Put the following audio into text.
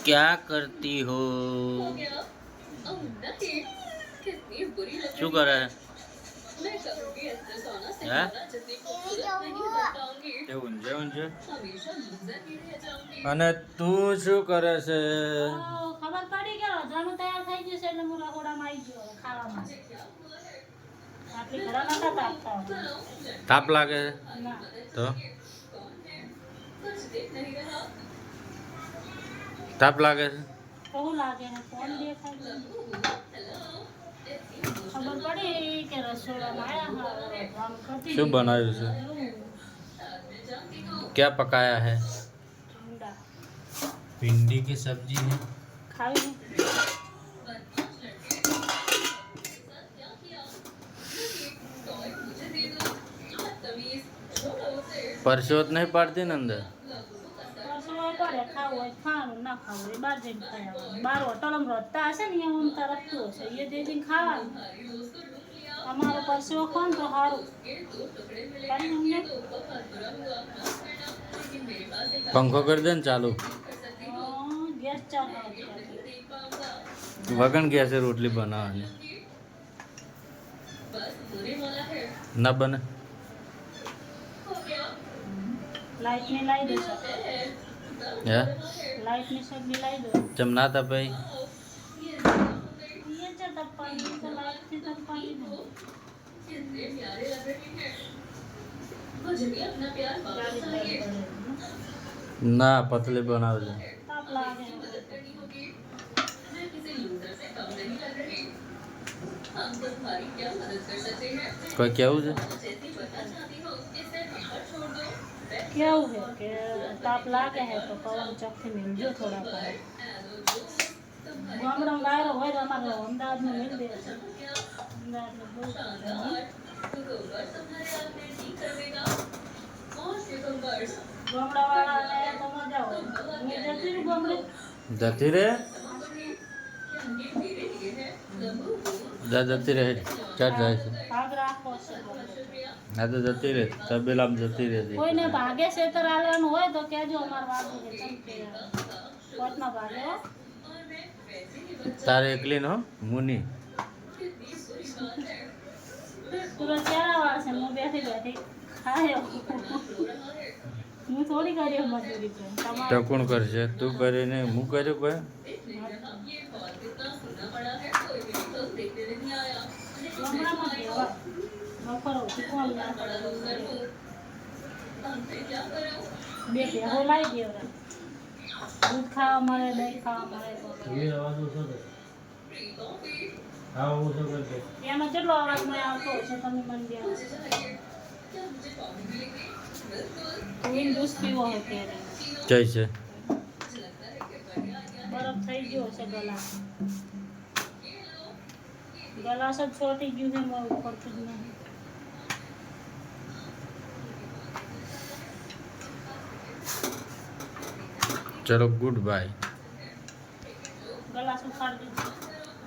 क्या करती हो? શું કરે? ઊંઝે ઊંઝે. અને તું શું કરે છે? ખબર પડી કે રજાનું તૈયાર થઈ ગયું છે એટલે હું રખોડામાં આવી ગયો ખાવામાં. આટલી ઘણા નતા તાપતા. તાપ લાગે છે? તો તાપ લાગે છે? કહું લાગે ને ફોન દેખાય. ખબર પડી કે રસોડામાં આયા. શું બનાવ્યું છે? क्या पकाया है? भिंडी की सब्जी है. खावी परसों नहीं पड़ती ना अंदर. પડે ખાવું હોય ખાવાનું ના ખાવું હોય બહાર જઈને ખાવાનું. બહાર હોટલમાં રોધતા હશે ને અહીંયા ઊંઘ તરફતું હશે એ જઈને ખાવાનું. અમારો પરસેવો કોણ તો સારું पंखो कर दे चालू. ગેસ ચાલુ वगन गैस से रोटली बनावानी ना बने. લાઈટ ને લાવી દેશો. લાઈટ ની સગડી લાવી દો. जब ना था भाई ये जो तप्पानी तो लाइट से तप्पानी दो. ना पतले बनाओ दे. ताप लागे कोई क्या हो કેવું है કે તાપ લાગે है तो પવન ચકથી મિલજો થોડા પર ગામડામાં વાયરો હોય તો અમારે અમદાવાદમાં મિલ દે છે. અમદાવાદમાં બહુ ગામડાવાળાને તો મજા હોય. હું જતી રહી ગામડે. जती रहे जती रहे क्या जाए છે? ભાગ રાખો છે. ના તો જતી રહે તબેલામ જતી રહે. કોઈને ભાગે સેતર આલવાનું હોય તો કહેજો અમાર વાગુ કે ચમકે કોટના ભાગે હો. તારે એકલી નો મુની પૂરો ચારાવા છે હું બેઠી બેઠી ખાયો. હું થોડી કરી મજૂરી તો તો કોણ કરશે? તું કરે ને હું કર્યું કોઈ? ગામડામાં કેવા બપોર ઉઠી કોણ ના બે ભેગો લાવી દેવરા. દૂધ ખાવા મળે દહીં ખાવા મળે એમાં કેટલો અવાજ મને આવતો હશે તમે મને બે જૂસ પીવો હોય ત્યારે જય છે બરફ થઈ ગયો છે ગલાસ. ગલાસ જ છોટી ગયું છે મારું પડતું જ નહીં. ચલો ગુડ બાય.